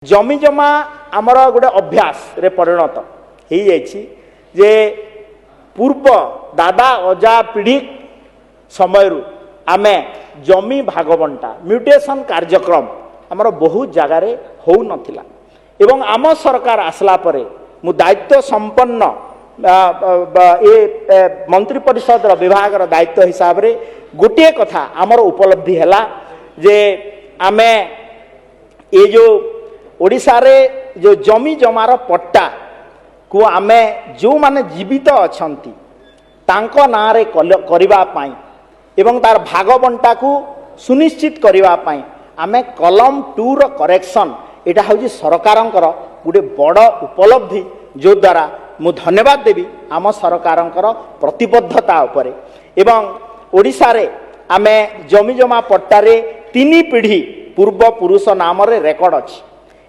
जमी जमा आमर गोटे अभ्यास रे परिणत हो जे पूर्व दादा अजा पीढ़ी समय आमे जमी भागबंटा म्यूटेशन कार्यक्रम आमर बहुत जगार हो नथिला एवं आम सरकार आसला परे मु दायित्व संपन्न ए मंत्री परिषद विभाग दायित्व हिसाब रे गोटे कथा आमर उपलब्धि है जे आमे ये जो ओडिशा रे जो जमी जमार पट्टा को आमे जो माने जीवित अछंती तांको नारे करिबा पाई एवं तार भाग बंटा को सुनिश्चित करिबा पाई आमे कलम 2 रो करेक्शन एटा हउजी सरकारंकर गोटे बड़ उपलब्धि जो द्वारा मु धन्यवाद देवी आम सरकारंकर प्रतिबद्धता उपरे एवं ओडिशा रे आमे जमी जमा पट्टा रे 3 पीढ़ी पूर्व पुरुष नाम रे रेकर्ड अछि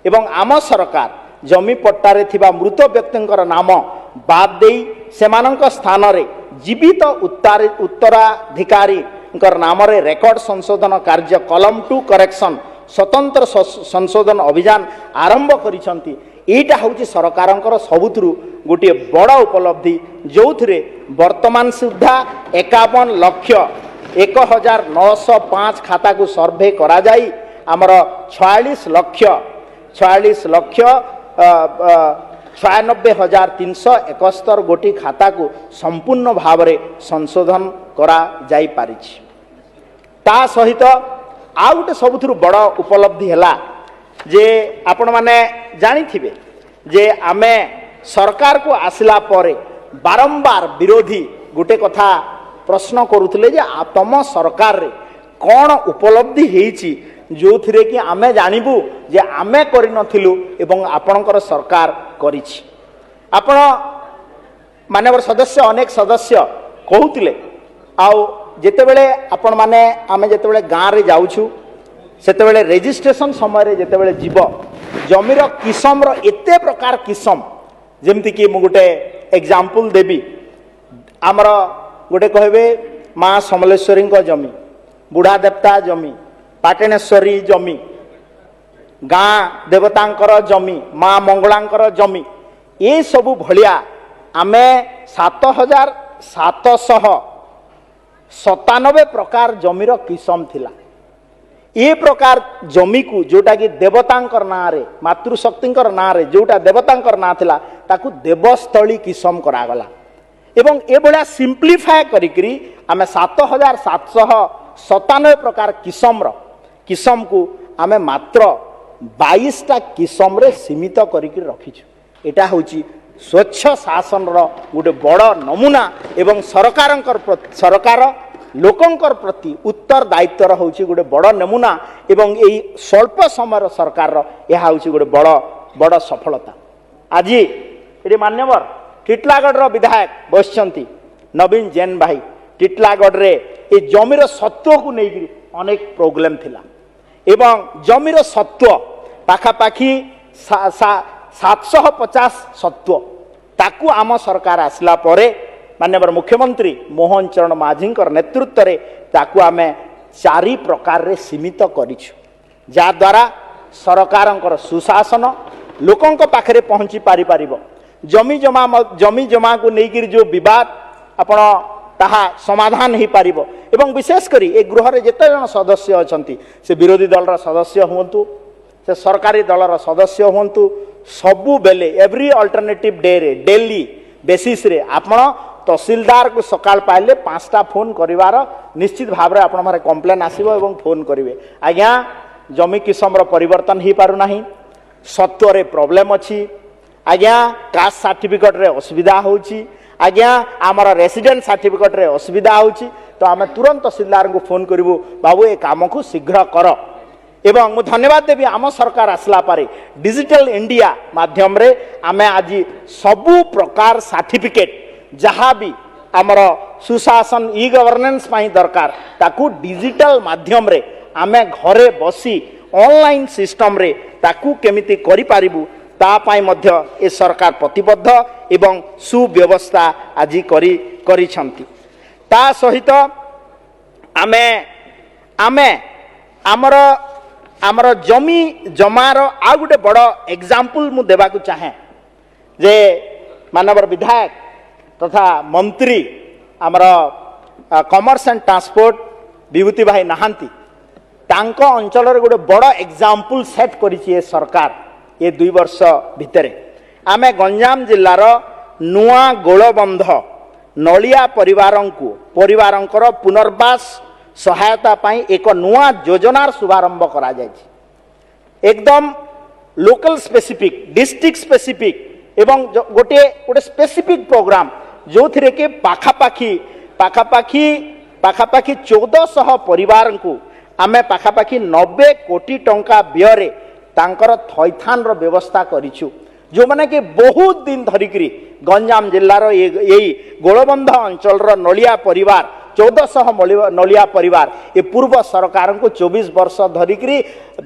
एवं आम सरकार जमी पट्टारे थिबा मृत व्यक्तिंकर नाम बाद देई सेमानंक स्थान रे जीवित उत्तराधिकारी नाम रे रेकर्ड संशोधन कार्य कलम 2 करेक्शन स्वतंत्र संशोधन अभियान आरंभ करिसंती। एटा हउची सरकारंकर सबुथरु गोटे बड़ उपलब्धि जो थिरे वर्तमान सुद्धा 51 लाख 1905 खाता को सर्वे करा जाई आमर 46 लाख 96,371 गोटी खाता को संपूर्ण भाव रे संशोधन करा जाई पारिछि। ता सहित आ गोटे सबुथरु बड़ उपलब्धि हैला जे आपण माने जानी थिबे जे आमे सरकार को आसिला परे बारंबार विरोधी गोटे कथा प्रश्न करुथिले जे तम सरकार रे कोन उपलब्धि हेछि जो थिरे कि आमे जानिबु जे आमे करि नथिलु एवं आपणकर सरकार करिछि। आपण माननीय सदस्य अनेक सदस्य कहूतिले आउ जेतेबेले आपण माने आमे जेतेबेले गाँ रे जाउछु सेतेबेले रजिस्ट्रेशन समय रे जेतेबेले जीव जमीर किसम रो एते प्रकार किसम जेमति कि मु गोटे एग्जांपल देबी आमर गोटे कहबे माँ समलेश्वरी जमी बुढ़ा देवता जमी पाटनेश्वरी जमी गाँ देवतांकर जमी माँ मंगलांकर जमी ये सबु भलिया आमे 7,797 प्रकार जमीर किसम थिला। ये प्रकार जमी को जोटा कि देवतांकर ना रे मातृशक्तिंकर ना रे जोटा देवतांकर ना थिला ताकू देवस्थली किसम करागला एवं ए भलिया सिंप्लीफाई करिकरी आमे 7,797 प्रकार किसम को आमे मात्र 22टा किसम रे सीमित करिकरी रखिछु। एटा होची स्वच्छ शासन रो गोटे बड़ नमूना एवं सरकार लोकंकर प्रति उत्तर दायित्व होची गोटे बड़ नमूना एवं एई स्वल्प समय सरकार रो यहा होची गोटे बड़ सफलता। आज एटी मान्यवर टिटलागढ़ रो विधायक बसचंती नवीन जैन भाई टिटलागढ़ रे ए जमीर सत्व को लेकर अनेक प्रॉब्लम थिला एवं जमीर सत्व पाखापाखी 750 सत्व ताकू आम सरकार आसला परे माननीय मुख्यमंत्री मोहन चरण माझींकर नेतृत्व रे ताकू आमे 4 प्रकार रे सीमित करिछु जा द्वारा सरकारंकर सुशासन लोकंक पाखरे पहुंची पारि पारिबो जमी जमा को लेकर जो विवाद आपण ताहा समाधान ही पारिबो एवं विशेष करी ए गृह रे जेते जन सदस्य अछंती से विरोधी दल रा सदस्य हुंतु से सरकारी दल रा सदस्य हुंतु सबु बेले एवरी अल्टरनेटिव डे रे डेली बेसिस रे आपण तहसीलदार को सकाल पाइले 5टा फोन करिवार निश्चित भाव रे आपण मारे कंप्लेन आसीबो एवं फोन करिवे आज्ञा जमी किसम रो परिवर्तन ही पारु नाही सत्व रे प्रॉब्लम अछि आज्ञा कास्ट सर्टिफिकेट रे असुविधा होउची आज्ञा आमर रेसिडेंट सर्टिफिकेट रे असुविधा होउची तो आमे तुरंत तहसीलदार को फोन करिवो बाबू ए काम को शीघ्र कर एवं मु धन्यवाद देवी आम सरकार आसला पारे डिजिटल इंडिया माध्यम रे आमे आज सबु प्रकार सर्टिफिकेट जहाँ भी आमर सुशासन ई गवर्नेंस पाई दरकार ताकू डिजिटल माध्यम रे आमे घरे बसी ऑनलाइन सिस्टम रे ताकू केमिति करि पारिबु ता पाई मध्य ए सरकार प्रतिबद्ध एवं सुव्यवस्था आज करिछंती। ता सहित आमे आमर आमर जमी जमार आ गोटे बड़ एग्जाम्पल मु देबाकु चाहे जे मानवर विधायक तथा मंत्री आमर कॉमर्स एंड ट्रांसपोर्ट विभूति भाई नहांती तांको अंचल गोटे बड़ एग्जाम्पल सेट करिछि सरकार ये 2 वर्ष भितर आमे गंजाम जिल्लार नुआ गोलबंध नलिया परिवारंकर पुनर्वास सहायता पाई एक नुआ योजनार शुभारंभ करा जायछि एकदम लोकल स्पेसिफिक डिस्ट्रिक्ट स्पेसिफिक एवं गोटे गोटे स्पेसिफिक प्रोग्राम जो थिरे के पाखापाखी 1400 परिवार को आमे पाखापाखी 90 कोटी टंका व्यय तांकर थैथान रो व्यवस्था करिछु जो माने कि बहुत दिन धरिकरी गंजाम जिल्लार यही गोलबंध अंचल नलिया परिवार 1400 नलिया परिवार ये पूर्व सरकार को 24 वर्ष धरिकरी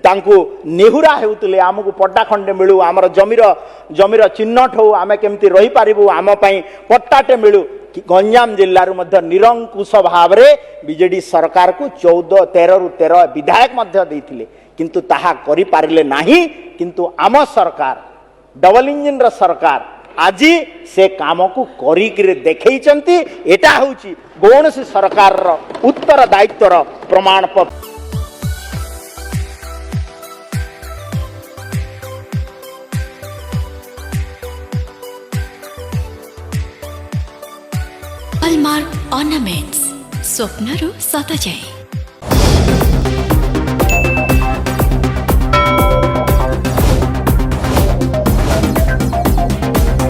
तांको नेहुरा हेउतले आमको पट्टा खंडे मिलू आमर जमीर चिन्हट हो आमे केमती रही पारिबू आम पई पट्टाटे मिलू गंजाम जिल्लार मध्य निरंकुश भाव रे बीजेडी सरकार को 13 रु 13 विधायक मध्य देथिले किंतु ताहा करि पारिले नाही किंतु आम सरकार डबल इंजिन र सरकार आज से काम को करिक देखैचंती एटा होची कौनसी सरकार रो उत्तर दायित्वर प्रमाण पत्र हॉलमार्क ऑर्नामेंट्स स्वप्नरू सत जाए।